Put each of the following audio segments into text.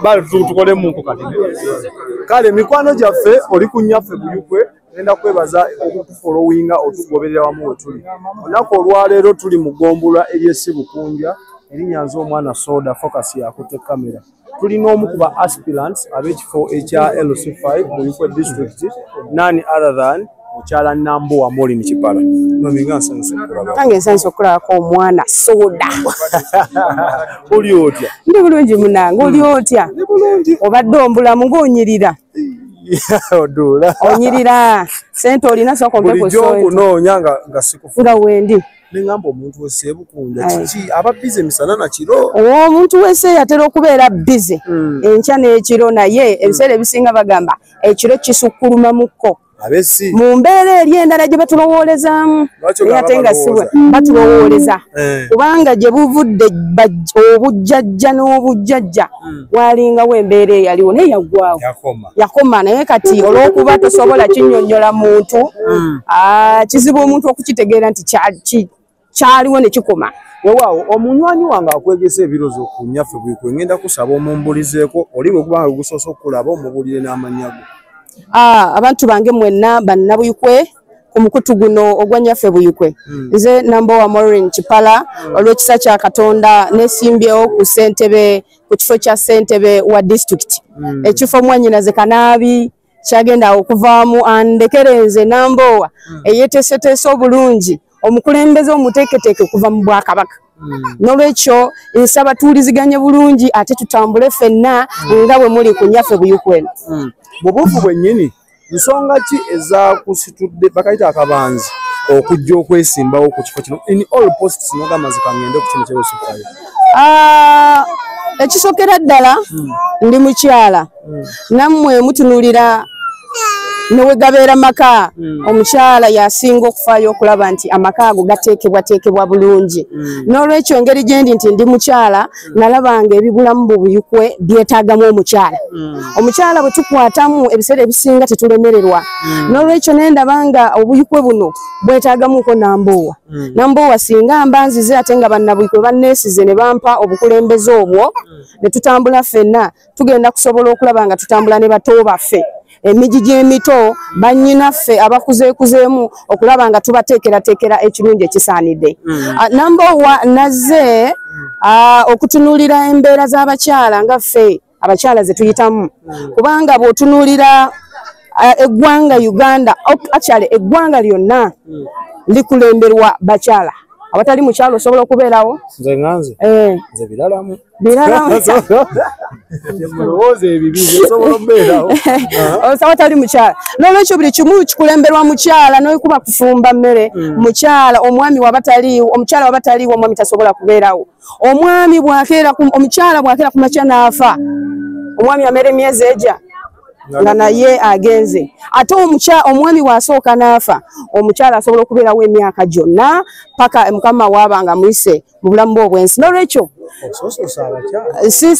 bali tukole munko kati kale mikwano gyaffe oli kunyaffe buyukwe enda kwebaza okutufollowinga otugoberera wamu wetuli olunaku olwaleero tuli mu ggombolola ery'essi Bukunja erinyanza omwana soda focus yakutte kamera tulina omu ku ba aspirants ab'ekifo ekya LC5 Buyukwe district none other than mukyala Nambowa Morin Kipala Tange nsanze okulabako omwana soda oli otya ndi bulungi munange oli otya obadde ombulamu ng'onyirira odula onyirira sente olina sokonoonya nga nga wendi nengamba omuntu w'essi Bukunja kiki aba bize misana na kiro omuntu w'essi yatera okubeera bize enkya n'ekiro naye ebiseera ebisinga bagamba ekiro kisukkulumamukko abesi mu mbeera eri endala gye batulowoolezaamu ate nga siwe batulowooleza kubanga gye buvudde obujjajja n'obujjajja walingawo embeera eyaliwo naye yaggwawo yakoma naye kati olw'okuba tosobola kinnyonnyola muntu kizibu omuntu okukitegeera nti kyaliwo ne kikoma wewaawo omunywanyi wange akwegesa ebirozo ku nnyaffe Buyukwe ngenda kusaba omumbulizeeko oli bwe kubanga gusoose okulaba omubulire n'amannya go abantu bange mwenna bannabuyukwe ku mukutu guno ogwa nnyaffe Buyukwe nze Nambowa Morin Kipala olw'ekisa kya Katonda nesimbyewo ku ssentebe ku kifo kya ssentebe wa district ekifo mwannyinaze Kanaabi kyagenda okuvaamu andekerenze Nambowa eyeeteeseteese obulungi omukulembeze omuteeketeeke okuva mu Bwakabaka n'olwekyo nsaba tuwuliziganye bulungi ate tutambule ffenna nga bwe muli ku nnyaffe Buyukwe mu buufu bwennyini nsonga ki ezakusitudde bakayita akabanzi okujja okwesimbawo ku kifo kino in all posts nogamba zikangende ku kino kyewesifayo ekisookera ddala ndi mukyala nammwe mutunuulira newe gabeera maka omukyala yasinga okufaayo okulaba nti amaka ago gateekebwateekebwa bulungi n'olwekyo engeri gyendi nti ndi mukyala nalabanga ebibulamu mu Buyukwe byetaagamu omukyala bwe tukwatamu ebiseera ebisinga tetulemererwa n'olwekyo nendabanga Obuyukwe buno bwetaagamuko Nambowa singa mbanzize ate nga bannabuyukwe banneesize ne bampa obukulembeze obwo ne tutambula ffenna tugenda kusobola okulaba nga tutambula ne bato baffe emiji gy'emito bannyinaffe abakuzeekuzeemu okulaba nga tubateekerateekera ekirungi ekisaanidde Nambowa nazze okutunuulira embeera z'abakyala nga ffe abakyala ze tuyitamu kubanga bw'otunuulira eggwanga Uganda actually eggwanga lyonna likulemberwa bakyala abatali mukyalo osobola okubeerawo nze nganze nze biralamu abatali mukyala n'olwekyo buli kimu kikulemberwa mukyala n'okuba kufumba mmere mukyala omwami wabataliiwo omukyala wabataliiwo omwami tasobola kubeerawo omwami omukyala bw'akeera ku makya n'afa omwami amera emyezi ejja nga naye agenze ate omwami wasooka n'afa omukyala asobola okubeerawo emyaka gyonna paka mukama waabanga muyise mu bulamu bwe obwensi n'olwekyo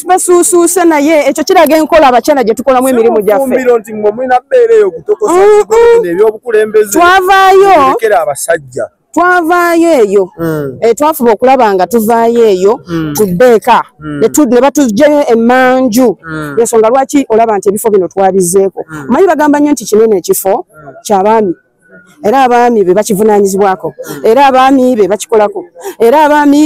basuusuuse naye ekyo kiraga enkola abakyala gye tukolamu emirimu gyaffe twavaayo eyo twafuba okulaba nga tuvaayo eyo tuddeeka ne batugyayo emmanju ensonga lwaki olaba nti ebifo bino twabizeeko manyi bagamba nnyo nti kinene ekifo ky'abaami era abaami be bakivunaanyizibwako era abaami be bakikolako era abaami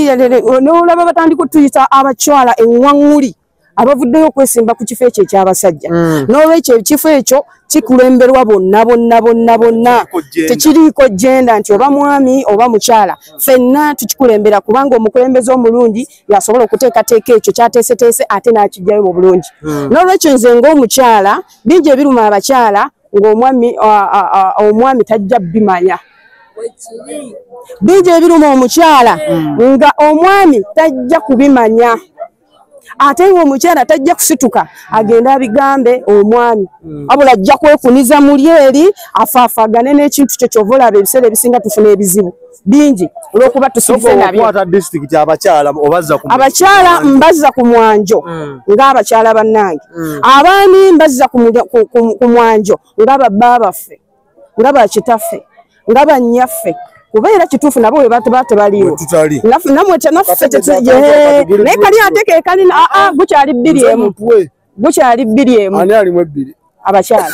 n'olaba batandika otuyita abakyala eŋŋwaŋŋuli abavuddeyo okwesimba ku kifo ekyo eky'abasajja n'olwekyo ekifo ekyo kikulemberwa bonna tekiriiko jenda nti oba mwami oba mukyala ffenna tukikulembera kubanga omukulembeze omulungi yasobola okuteekateeka ekyo kyateeseteese ate n'akijjayo mu bulungi n'olwekyo nze ng'omukyala bingi ebiruma abakyala ng'omwami tajja bimanya bingi ebiruma omukyala nga omwami tajja kubimanya ate omukyala tajja kusituka agenda abigambe omwami abula ajja kwekuniza muli eri afaafagane n'ekintu kyo kyova olaba ebiseera ebisinga tufuna ebizibu bingi olw'okuba tusize nabyo abakyala mbazza ku mwanjo ng'abakyala bannange abaami mbazza ku mwanjo nga babba baffe nga bakitaffe nga bannyaffe kubeera kituufu nabo we batebaliwo namwe tenaffe naye kali ate ke kali gukyali 2 gukyali 2 ani alimu 2 abakyala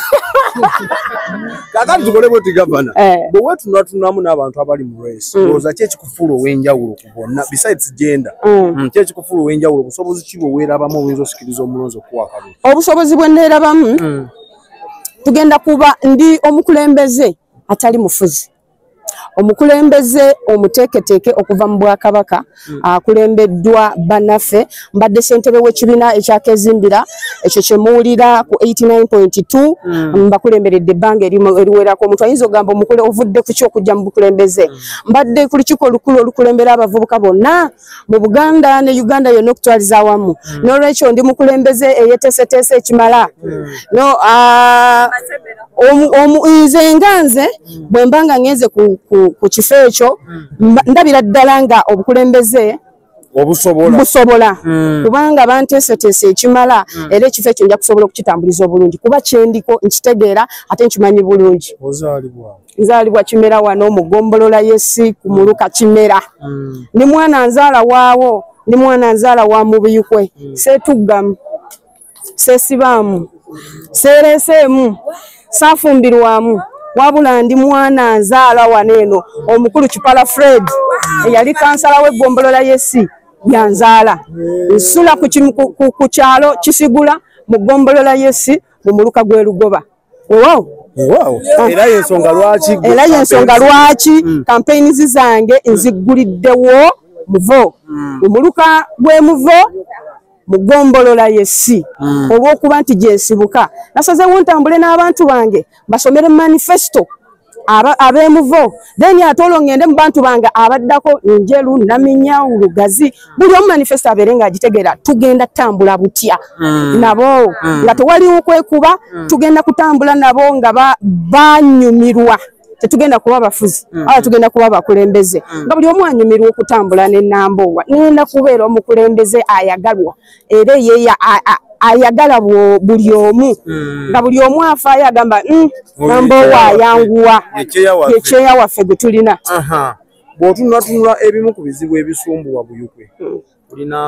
kakati tukole bweti gavana bwe tunamu n'abantu abali mu race oza ki ekikufuula ow'enjawulo ku bonna besides gender ki ekikufuula ow'enjawulo obusobozi ki bwe weerabamu obuyinza osikiriza omulonzi okuwa akalulu obusobozi bwe neerabamu tugenda kuba ndi omukulembeze atali mufuzi omukulembeze omuteeketeeke okuva mu Bwakabaka akulembeddwa bannaffe mbadde ssentebe w'ekibiina ekyakezimbira ekyo kye muwulira ku 89.2 mbakulemberedde ebbanga eriwerako omuntu ayinza okugamba omukule ovudde ku ki okujja mu bukulembeze mbadde ku lukiiko olukulu olukulembera abavubuka bonna mu Buganda ne Uganda yonna okutwaliza awamu n'olwekyo ndi mukulembeze eyeteeseteese ekimala nze nganze bwe mbanga ngenze ku kifo ekyo ndabira ddala nga obukulembeze busobola kubanga banteeseteese ekimala era ekifo ekyo nja kusobola okukitambuliza obulungi kuba kyendiko nkitegeera ate nkimanyi bulungi nzaalibwa Kimera wano mu ggombolola y'essi ku Muluka Kimera ndi mwana nzaala waawo ndi mwana nzaala wa Mubiyukwe seetuggamu seesibaamu seereeseemu saafumbirwamu wabula ndi mwana nzaala waneeno omukulu Kipala Fred eyali kansala w'eggombolola y'essi yanzaala nsula ku kyalo Kisigula mu ggombolola y'essi mu Muluka gw'e Lugoba era y'ensonga lwaki campaigns zange nzigguliddewo Muvo mu Muluka gw'e Muvo mu ggombolola y'essi olw'okuba nti gyensibuka nasazeewo ntambule n'abantu bange basomere manifesto ab'emuvo then ate olwo ngende mu bantu bange abaddako Njeru Naminya Lugazi buli omu manifesto abeere ng'agitegeera tugenda tambula butya nabo nga tewaliwo kwekuba tugenda kutambula nabo nga banyumirwa tetugenda kuba bafuzi tugenda kuba bakulembeze nga buli omu anyumirwa okutambula n'ennamboowa ngenda kubeera omukulembeze ayagalwa era yeya ayagala buli omu nga buli omu afaayo agamba namboowa ayanguwa yekyeya waffe gwe tulina bw'otunulanunula ebimu ku bizibu ebisumbuwa Buyukwe tulina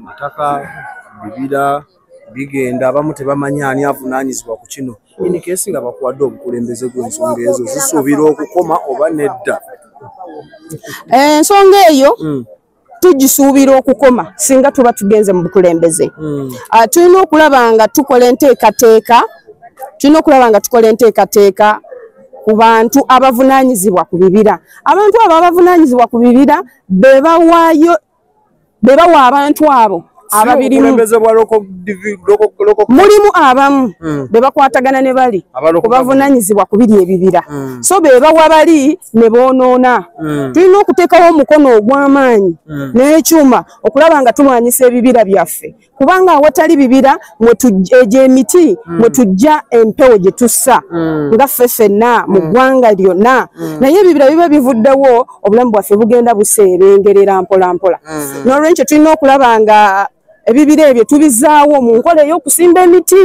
mataka bibira bigenda abamu tebamanyi ani avunaanyizibwa ku kino inikesi nga bakuwadde obukulembeze gw'ensonga ezo zisuubira okukoma oba nedda ensonga eyo tugisuubira okukoma singa tuba tugenze mu bukulembeze tulina okulaba nga tukola enteekateeka ku bantu abavunaanyizibwa ku bibira abantu abo abavunaanyizibwa ku bibira be bawa abantu abo ababirimu mulimu abamu be bakwatagana ne bali kubavunaanyizibwa ku biri ebibira so be bawa bali ne boonoona tulina okuteekawo omukono ogw'amaanyi n'ekyuma okulaba nga tulwanyisa ebibira byaffe kubanga awatali bibira egy'emiti mwe tujja empewo gye tussa nga ffe ffenna mu ggwanga lyonna naye ebibira biba bivuddewo obulamu bwaffe bugenda buseerengerera mpola mpola n'olwekyo tulina okulaba nga ebibira ebyo tubizaawo mu nkola ey'okusimba emiti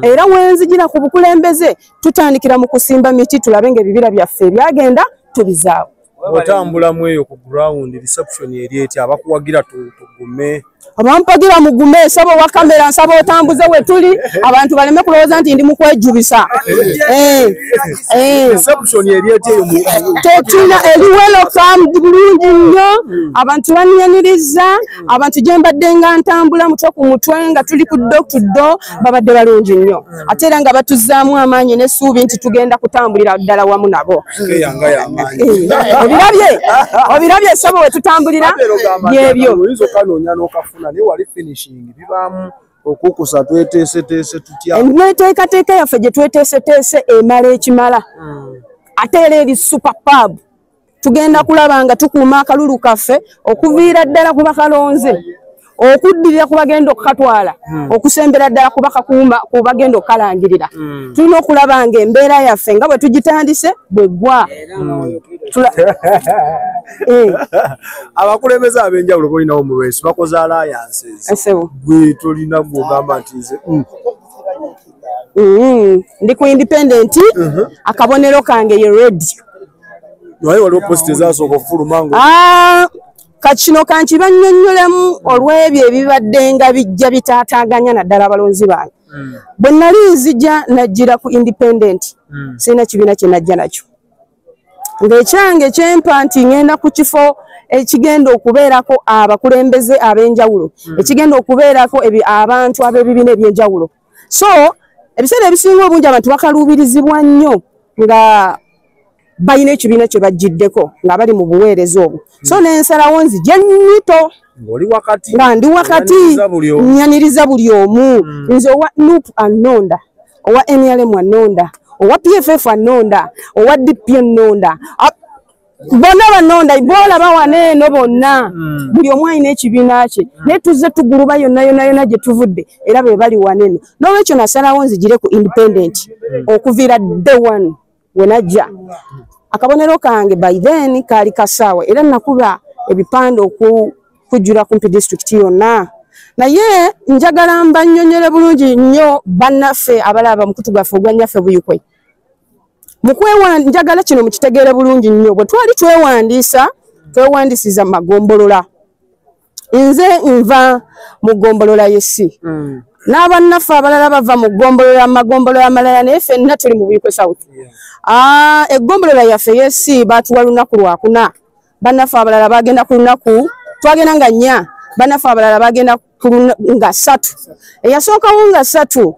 era wenzijira ku bukulembeze tutandikira mu kusimba miti tulabe ng'ebibira byaffe ebyagenda tubizaawo otambulamu eyo ku ground reception eri eti abakuwagira tugume abampagira mugume nsaba wa kamera nsaba otambuze we tuli abantu baleme kulowooza nti ndi mu kwejjubisa reception eri eti eyo tetulina eri welcome bulungi nnyo abantu bannyaniriza abantu gye mbadde nga ntambula mutwe ku mutwe nga tuli ku ddo to ddo babadde balungi nnyo ate era nga batuzzaamu amaanyi n'essuubi nti tugenda kutambulira ddala wamu nabo obirabye nsaba we tutambulira byebyo naye wali finishing bibaamu okukusa tweteeseteese tutya enteekateeka yaffe gye tweteeseteese emala ekimala ate era eri super pub tugenda kulaba nga tukuuma akalulu kaffe okuviira ddala ku bakalonze okuddirira ku bagenda okukatwala okusembera ddala ku bakakuuma ku bagenda okukalangirira tulina okulaba nga embeera yaffe nga bwe tugitandise bweggwa abakulembeze ab'enjawulo bolinawo mu lwesi bakoze alliances gwe tolina gwogamba nti nze ndi ku independent akabonero kange ye radio Naye waliwo post ezasooka okufuluma ngo kino kanki bannyonnyolemu olw'ebyo ebibadde nga bijja bitaataaganya naddala abalonzi bange. Bwe nali nzija najjira ku independent sirina kibiina kye najja nakyo. Ng'ekyange kyempa nti ngenda ku kifo ekigenda okubeerako abakulembeze ab'enjawulo, ekigenda okubeerako abantu ab'ebibiina eby'enjawulo. So ebiseera ebisinga obungi abantu bakaluubirizibwa nnyo nga balina ekibiina kye bajjiddeko nga bali mu buweereza obwo. So n'ensalawo nzije nnyito nga ndi wakati nnyaniriza buli omu. Nze owa NUP annonda, owa NRM annonda, owa PFF annonda, owa DP annonda, bonna bannonda boolaba waneeno bonna buli omu alina ekibiina kye naye tuzze tuguluba yonna gye tuvudde era be bali waneeno. N'olwekyo nasalawo nzigire ku independent okuviira day one we najja. Akabonero kange by then kaali kasaawa era nakuba ebipande okujjula kumpi district yonna. Naye njagala mbannyonnyole bulungi nnyo bannaffe abalaba mukutu gwaffe ogwanyaffe Buyikwe. Njagala kino mukitegeere bulungi nnyo. Bwe twali twewandiisiza magombolola, nze nva mu ggombolola y'essi n'abannaffe abalala bava mu magombolola amalala naye ffenna tuli mu Buyikwe South. Eggombolola yaffe y'essi baatuwa lunaku lwakuna, bannaffe abalala bagenda ku lunaku, twagenda nga 4, bannaffe abalala bagenda nga 3. Eyasookawo nga 3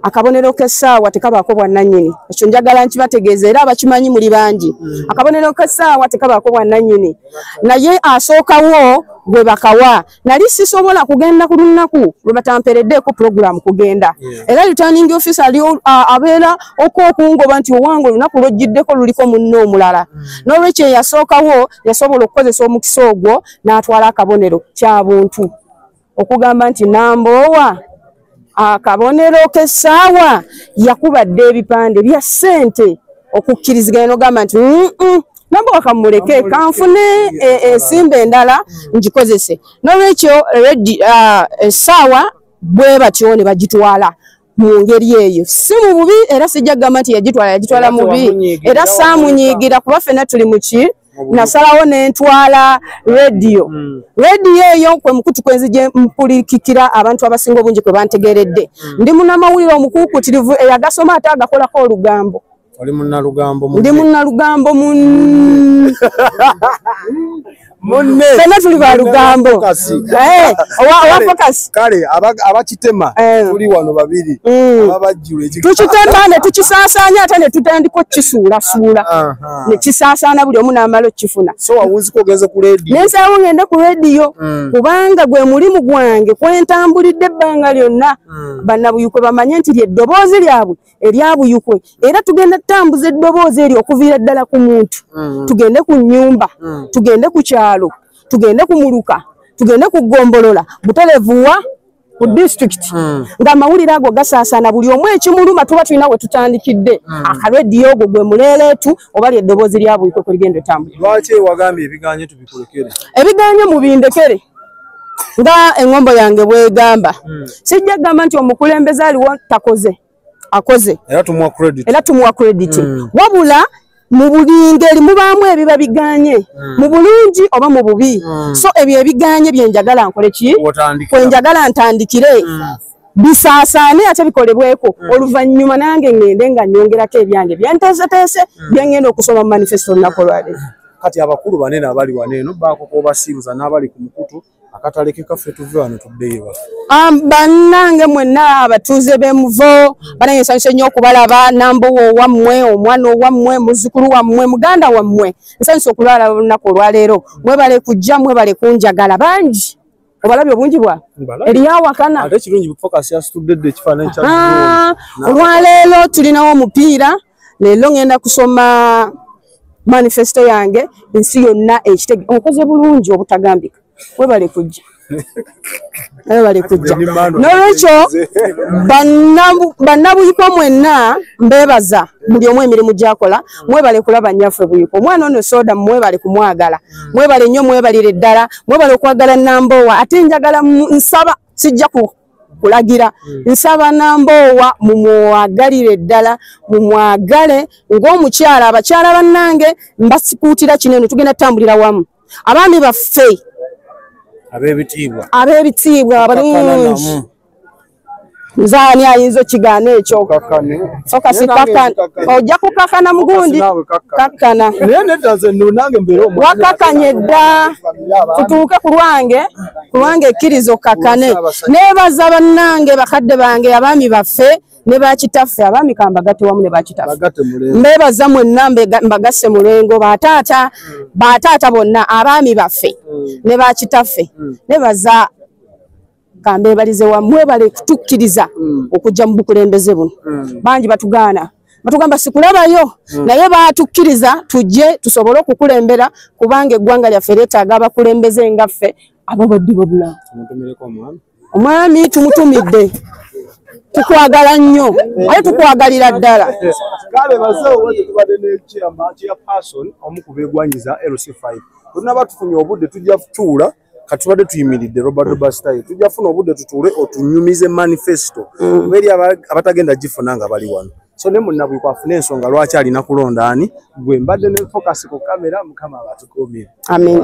akabonero k'essaawa tekabaako bwannannyini. Ekyo njagala nkibategeeza era abakimanyi muli bangi. Akabonero k'essaawa tekabaako bwannannyini. Naye asookawo gwe bakawa. Nali sisobola kugenda ku lunaku lwe batampereddeeko puroguramu kugenda. Era returning officer abeera okungoba nti owange olunaku lw'ojjiddeko luliko munno omulala. N'olwekyo eyasookawo yasobola okukozesa omukisa ogwo n'atwala akabonero kya buntu okugamba nti Namboowa akabonero k'essaawa yakubadde ebipande bya ssente okukkiriziganya n'ogamba nti Namboowa kamuleke kanfune ensimbi endala ngikozese. N'olwekyo essaawa bwe batyo ne bagitwala mu ngeri eyo. Si mu bubi era sijja kugamba nti yagitwala mubi era saamunyiigira kuba ffenna tuli mu ki. Nasalawo n'entwala rediyo. Rediyo eyo kwe mukutu kwenzije mpulikikira abantu abasinga obungi kwe bantegeredde. Ndi munnamawulire omukuukutirivu eyagasoma ate agakolako olugambo. Oli munnalugambo ndi munnalugambo munne fena tuli ba lugambo owa focus kale abakitema tuli wano babiri ababajjule tukitema ne tukisaasanya ate ne tutandika okisuula ne kisaasana buli omu n'amala okifuna. So wawunzi kogenze ku radio nensawo ngende ku radio kubanga gwe mulimu gwange kwentambulidde ebbanga lyonna bannabuyukwe bamanye nti ly'eddoboozi lyabwe eryabuyukwe era tugenda tambuza eddoboozi eryo okuviira ddala ku muntu. Tugende ku nnyumba, tugende ku kyalo, tugende ku muluka, tugende ku ggombolola buterevuwa ku district nga amawulire ago gasaasana buli omu ekimuluma tuba tulina we tutandikidde akalwediyo ogwo gwe muleeleetu oba ly'eddoboozi lyabuyukwe kwe ligenda etambula. Lwaki wagambye ebiganye tubikulekere? Ebiganye mubindekere nga eŋŋombo yange bwegamba. Sijja kugamba nti omukulembeze aliwo takoze, akoze era tumuwa credit. Wabula mu buli ngeri mubaamu ebiba biganye mu bulungi oba mu bubi. So ebyo ebiganye bye njagala nkole ki? Kwe njagala ntandikire bisaasaane ate bikolebweko oluvannyuma nange ngende nga nnyongerako ebyange byenteeseteese bye ngenda okusoma mu manifesto olunaku olwaleero. Kati abakulu banene abali waneeno baako kobasiibuza n'abali ku mukutu akataleke kaffe tuve wano tuddeyo. Bannange mwenna abatuuze b'emuvo banange nsanyuse nnyo okubalaba. Namboowa owammwe, omwana owammwe, muzzukulu wammwe, muganda wammwe, nsanyuse okulwalaba olunaku olwaleero. Mwebale kujja, mwebale kunjagala bangi. Obalabye obungi bwa eriyawakana ate kirungi focus yasitudde ekifaananyi kya olwaleero tulinawo omupiira. Leero ngenda kusoma manifesto yange ensi yonna ekitege. Omukoze bulungi obutagambika. Webale kujja. N'olwekyo bannabuyikwe mwenna mbeebaza buli omu emirimu gy'akola. Mwebale kulaba nnyaffe Buyikwe. Omwana ono Soda mwebale kumwagala. Mwebale nnyo, mwebalire ddala, mwebale okwagala Namboowa. Ate njagala nsaba sijja kulagira nsaba Namboowa mumwagalire ddala mumwagale ng'omukyala abakyala bannange mbasikuutira kinene tugenda tambulira wamu abaami baffe ab'ebitiibwa abalungi nzaani ayinza okigaana ekyo fokasi kakkana ojja kukakkana mugundi kakkana wakakanye dda tutuuke ku lwange ekkiriza okakkane neebaza bannange bakadde bange abaami baffe ne bakitaffe abaami kambagate wamu ne bakitaffe mbeebaza mwenna mbagasse mu lwengo bataata bonna abaami baffe ne bakitaffe nebaza kambebalize wamwebale kutukkiriza okujja mu bukulembeze buno bangi batugamba sikulabayo naye batukkiriza tujje tusobole okukulembera kubanga eggwanga lyaffe leetaaga abakulembeze ngaffe ababadde babula omwami tumutumidde tukwagala nnyo aye tukwagalira ddala kale bazeewo tubadde ne chairperson omu ku beegwanyiza LC5 tunaba tufunye obudde tujja tutuula katubadde tuyimiridde Robert Bastyle tujja funa obudde tutuule otunyumize manifesto beri abatagenda gifuna nga bali wano so ne munabwe kwafuna ensonga lwaki alina kulonda ani gwe mbadde ne focus ku kamera mukama abatukuumire amen